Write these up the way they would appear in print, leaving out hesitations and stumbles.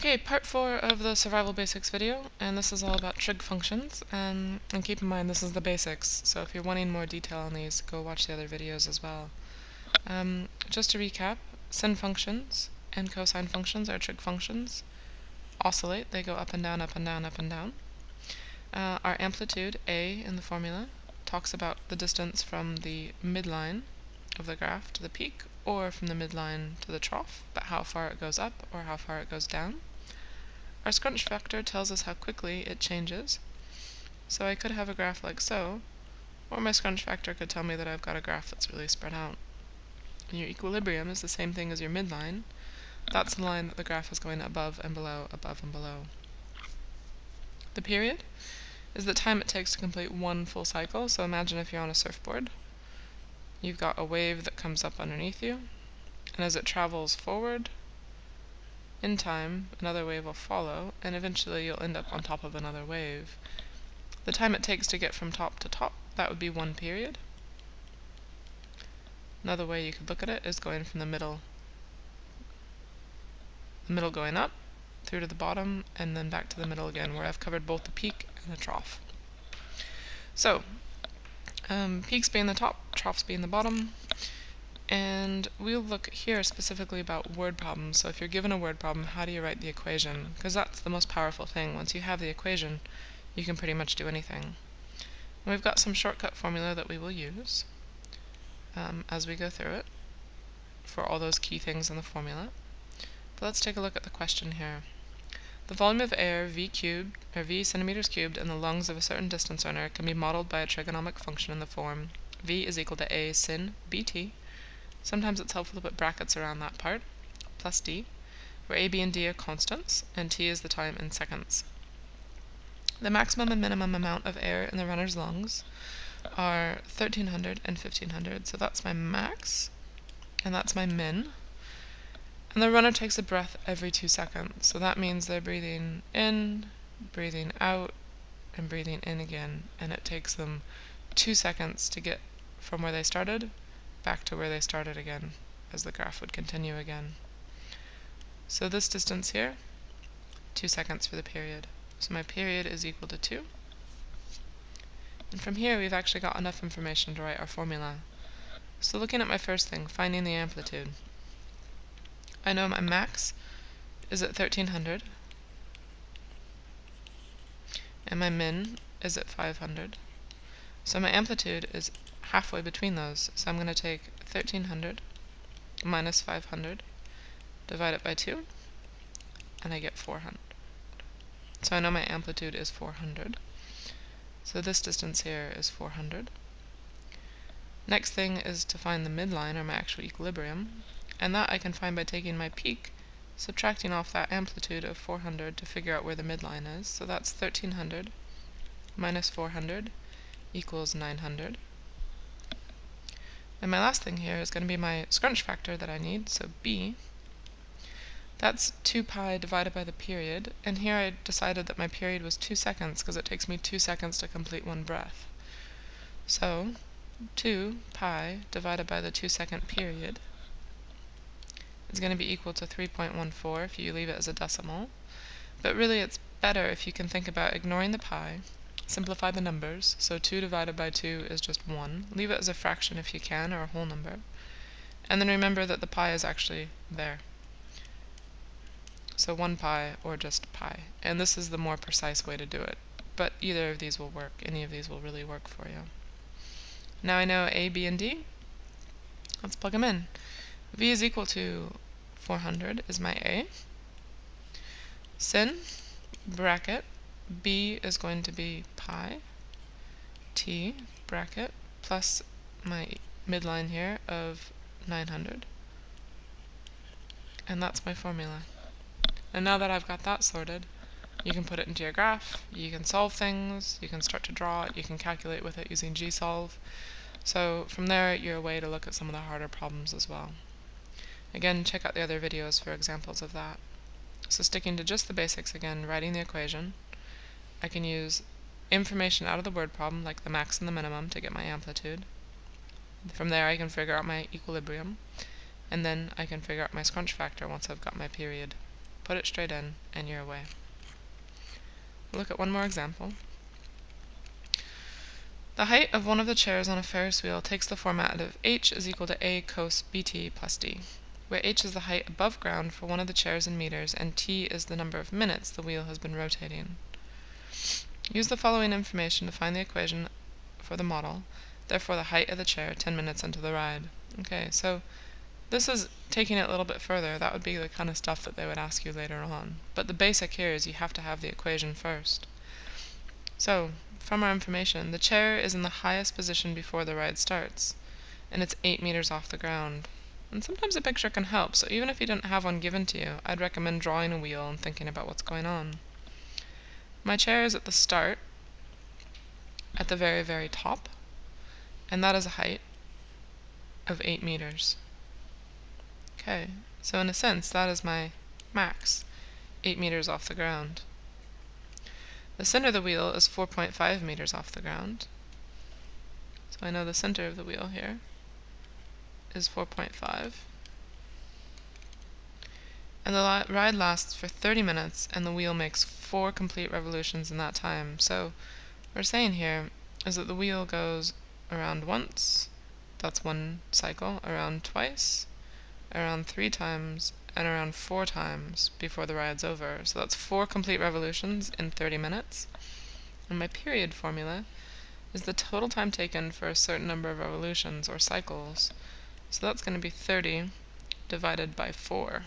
Okay, part 4 of the Survival Basics video, and this is all about trig functions, and keep in mind this is the basics, so if you're wanting more detail on these, go watch the other videos as well. Just to recap, sin functions and cosine functions are trig functions. Oscillate, they go up and down, up and down, up and down. Our amplitude, A in the formula, talks about the distance from the midline of the graph to the peak, or from the midline to the trough, but how far it goes up or how far it goes down. Our scrunch factor tells us how quickly it changes. So I could have a graph like so, or my scrunch factor could tell me that I've got a graph that's really spread out. And your equilibrium is the same thing as your midline. That's the line that the graph is going above and below, above and below. The period is the time it takes to complete one full cycle. So imagine if you're on a surfboard. You've got a wave that comes up underneath you, and as it travels forward, in time, another wave will follow, and eventually you'll end up on top of another wave. The time it takes to get from top to top, that would be one period. Another way you could look at it is going from the middle going up, through to the bottom, and then back to the middle again, where I've covered both the peak and the trough. So, peaks being the top, troughs being the bottom. And we'll look here specifically about word problems. So if you're given a word problem, how do you write the equation? Because that's the most powerful thing. Once you have the equation, you can pretty much do anything. And we've got some shortcut formula that we will use as we go through it for all those key things in the formula. But let's take a look at the question here. The volume of air, V cubed, or V centimeters cubed, in the lungs of a certain distance runner can be modeled by a trigonomic function in the form V is equal to A sin BT. Sometimes it's helpful to put brackets around that part, plus d, where a, b, and d are constants, and t is the time in seconds. The maximum and minimum amount of air in the runner's lungs are 1300 and 1500, so that's my max, and that's my min. And the runner takes a breath every 2 seconds, so that means they're breathing in, breathing out, and breathing in again, and it takes them 2 seconds to get from where they started back to where they started again, as the graph would continue again. So this distance here, 2 seconds for the period. So my period is equal to 2. And from here we've actually got enough information to write our formula. So looking at my first thing, finding the amplitude. I know my max is at 1300, and my min is at 500. So my amplitude is halfway between those. So I'm going to take 1300 minus 500, divide it by 2, and I get 400. So I know my amplitude is 400. So this distance here is 400. Next thing is to find the midline, or my actual equilibrium, and that I can find by taking my peak, subtracting off that amplitude of 400 to figure out where the midline is. So that's 1300 minus 400 equals 900. And my last thing here is going to be my scrunch factor that I need, so b. That's 2 pi divided by the period, and here I decided that my period was 2 seconds because it takes me 2 seconds to complete one breath. So 2 pi divided by the 2-second period is going to be equal to 3.14 if you leave it as a decimal. But really it's better if you can think about ignoring the pi, simplify the numbers, so 2 divided by 2 is just 1. Leave it as a fraction if you can, or a whole number. And then remember that the pi is actually there. So 1 pi or just pi. And this is the more precise way to do it. But either of these will work. Any of these will really work for you. Now I know A, B, and D. Let's plug them in. V is equal to 400 is my A. Sin, bracket, B is going to be pi, T, bracket, plus my midline here of 900. And that's my formula. And now that I've got that sorted, you can put it into your graph, you can solve things, you can start to draw it, you can calculate with it using gsolve. So from there, you're away to look at some of the harder problems as well. Again, check out the other videos for examples of that. So sticking to just the basics again, writing the equation, I can use information out of the word problem, like the max and the minimum, to get my amplitude. From there I can figure out my equilibrium, and then I can figure out my scrunch factor once I've got my period. put it straight in, and you're away. We'll look at one more example. The height of one of the chairs on a Ferris wheel takes the format of h is equal to a cos bt plus d, where h is the height above ground for one of the chairs in meters, and t is the number of minutes the wheel has been rotating. Use the following information to find the equation for the model, therefore the height of the chair 10 minutes into the ride. Okay, so this is taking it a little bit further. That would be the kind of stuff that they would ask you later on. But the basic here is you have to have the equation first. So, from our information, the chair is in the highest position before the ride starts, and it's 8 meters off the ground. And sometimes a picture can help, so even if you didn't have one given to you, I'd recommend drawing a wheel and thinking about what's going on. My chair is at the start, at the very, very top, and that is a height of 8 meters. Okay, so in a sense, that is my max, 8 meters off the ground. The center of the wheel is 4.5 meters off the ground. So I know the center of the wheel here is 4.5. And the ride lasts for 30 minutes, and the wheel makes 4 complete revolutions in that time. So what we're saying here is that the wheel goes around once, that's one cycle, around twice, around 3 times, and around 4 times before the ride's over. So that's 4 complete revolutions in 30 minutes. And my period formula is the total time taken for a certain number of revolutions or cycles. So that's going to be 30 divided by 4.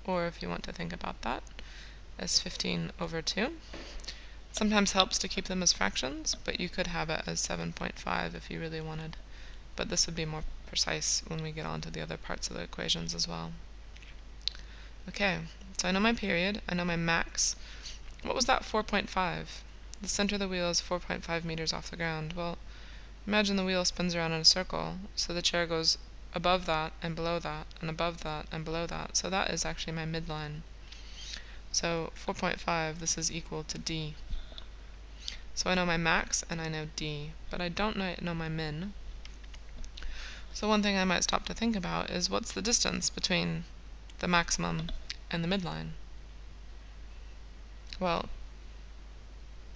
Or if you want to think about that as 15 over 2. Sometimes helps to keep them as fractions, but you could have it as 7.5 if you really wanted. But this would be more precise when we get on to the other parts of the equations as well. Okay, so I know my period, I know my max. What was that 4.5? The center of the wheel is 4.5 meters off the ground. Well, imagine the wheel spins around in a circle, so the chair goes above that and below that and above that and below that. So that is actually my midline. So 4.5, this is equal to d. So I know my max and I know d, but I don't know my min. So one thing I might stop to think about is what's the distance between the maximum and the midline? Well,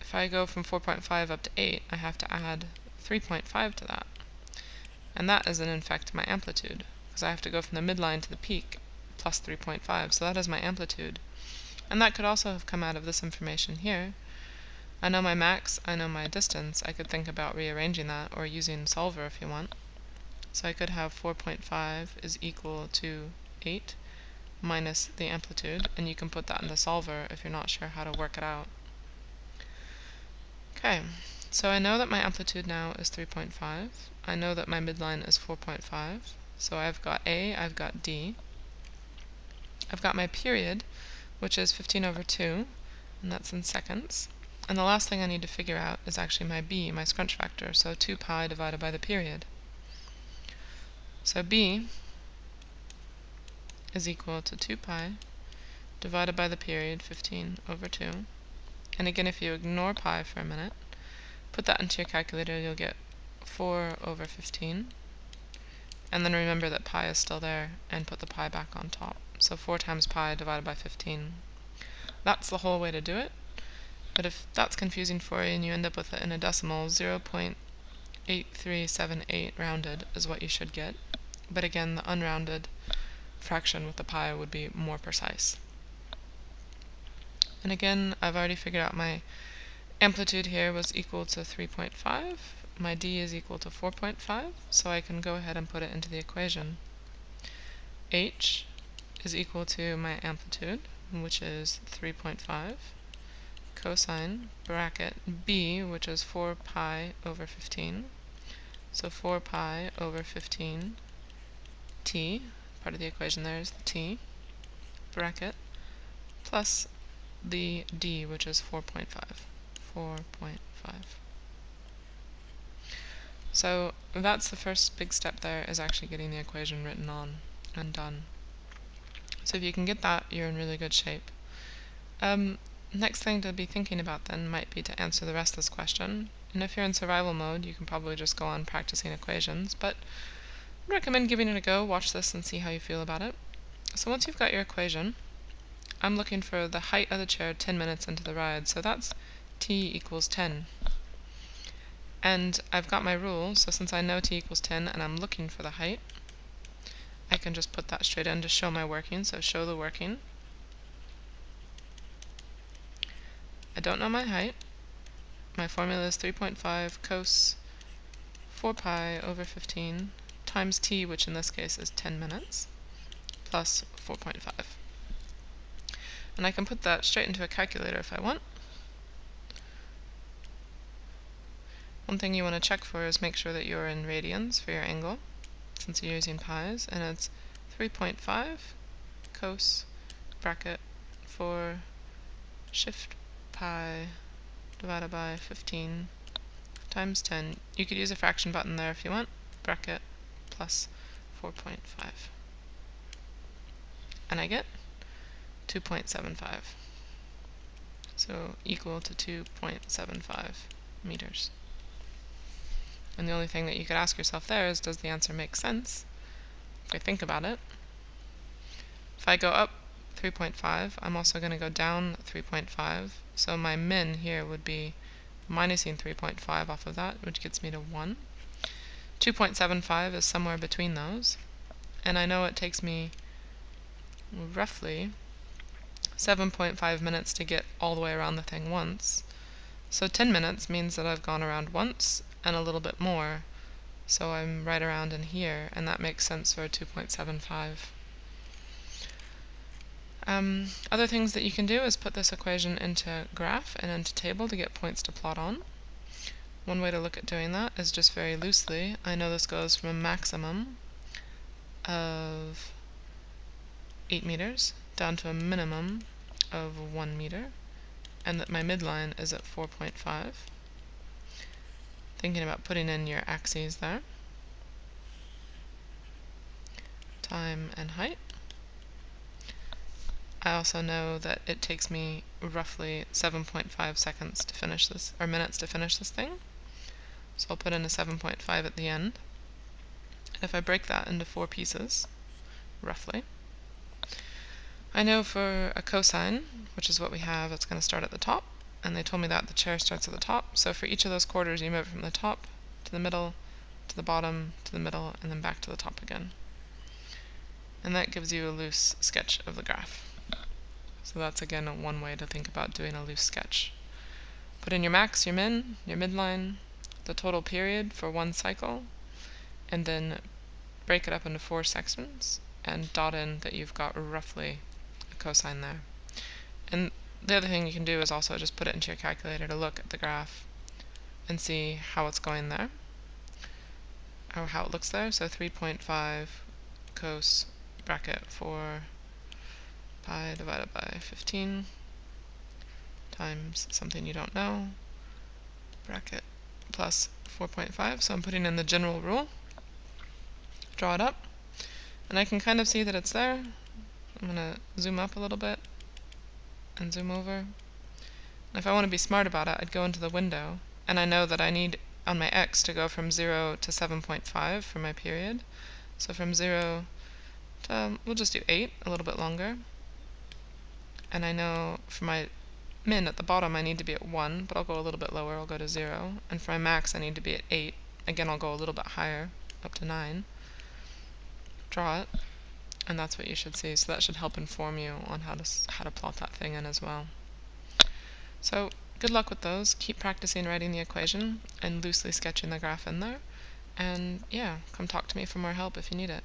if I go from 4.5 up to 8, I have to add 3.5 to that. And that is in fact my amplitude, because I have to go from the midline to the peak plus 3.5, so that is my amplitude. And that could also have come out of this information here. I know my max, I know my distance. I could think about rearranging that, or using solver if you want. So I could have 4.5 is equal to 8 minus the amplitude, and you can put that in the solver if you're not sure how to work it out. Okay, so I know that my amplitude now is 3.5. I know that my midline is 4.5. So I've got A, I've got D. I've got my period, which is 15 over 2, and that's in seconds. And the last thing I need to figure out is actually my B, my scrunch factor, so 2 pi divided by the period. So B is equal to 2 pi divided by the period, 15 over 2. And again, if you ignore pi for a minute, put that into your calculator, you'll get 4 over 15. And then remember that pi is still there, and put the pi back on top. So 4 times pi divided by 15. That's the whole way to do it. But if that's confusing for you and you end up with it in a decimal, 0.8378 rounded is what you should get. But again, the unrounded fraction with the pi would be more precise. And again, I've already figured out my amplitude here was equal to 3.5. My d is equal to 4.5, so I can go ahead and put it into the equation. H is equal to my amplitude, which is 3.5, cosine bracket b, which is 4 pi over 15. So 4 pi over 15 t, part of the equation there is the t, bracket, plus the d, which is 4.5. 4.5. So that's the first big step there, is actually getting the equation written on and done. So if you can get that, you're in really good shape. Next thing to be thinking about then might be to answer the rest of this question. And if you're in survival mode, you can probably just go on practicing equations, but I'd recommend giving it a go, watch this and see how you feel about it. So once you've got your equation, I'm looking for the height of the chair 10 minutes into the ride, so that's t equals 10. And I've got my rule, so since I know t equals 10 and I'm looking for the height, I can just put that straight in to show my working, so show the working. I don't know my height. My formula is 3.5 cos 4 pi over 15 times t, which in this case is 10 minutes, plus 4.5. And I can put that straight into a calculator if I want. One thing you want to check for is make sure that you're in radians for your angle, since you're using pi's, and it's 3.5 cos bracket 4 shift pi divided by 15 times 10. You could use a fraction button there if you want, bracket plus 4.5. And I get 2.75. So equal to 2.75 meters. And the only thing that you could ask yourself there is, does the answer make sense? If I think about it, if I go up 3.5, I'm also going to go down 3.5. So my min here would be minusing 3.5 off of that, which gets me to 1. 2.75 is somewhere between those. And I know it takes me roughly 7.5 minutes to get all the way around the thing once. So 10 minutes means that I've gone around once and a little bit more. So I'm right around in here, and that makes sense for a 2.75. Other things that you can do is put this equation into graph and into table to get points to plot on. One way to look at doing that is just very loosely. I know this goes from a maximum of 8 meters down to a minimum of 1 meter, and that my midline is at 4.5. Thinking about putting in your axes there. Time and height. I also know that it takes me roughly 7.5 seconds to finish this, or minutes to finish this thing. So I'll put in a 7.5 at the end. And if I break that into 4 pieces, roughly, I know for a cosine, which is what we have, it's going to start at the top. And they told me that the chair starts at the top. So for each of those quarters, you move from the top to the middle, to the bottom, to the middle, and then back to the top again. And that gives you a loose sketch of the graph. So that's again one way to think about doing a loose sketch. Put in your max, your min, your midline, the total period for one cycle, and then break it up into 4 sections and dot in that you've got roughly a cosine there. And the other thing you can do is also just put it into your calculator to look at the graph and see how it's going there, or how it looks there. So 3.5 cos bracket 4 pi divided by 15 times something you don't know, bracket plus 4.5. So I'm putting in the general rule, draw it up, and I can kind of see that it's there. I'm going to zoom up a little bit and zoom over. And if I want to be smart about it, I'd go into the window, and I know that I need on my x to go from 0 to 7.5 for my period. So from 0 to, we'll just do 8, a little bit longer. And I know for my min at the bottom I need to be at 1, but I'll go a little bit lower, I'll go to 0. And for my max I need to be at 8. Again, I'll go a little bit higher, up to 9. Draw it, and that's what you should see. So that should help inform you on how to plot that thing in as well. So good luck with those. Keep practicing writing the equation and loosely sketching the graph in there. And yeah, come talk to me for more help if you need it.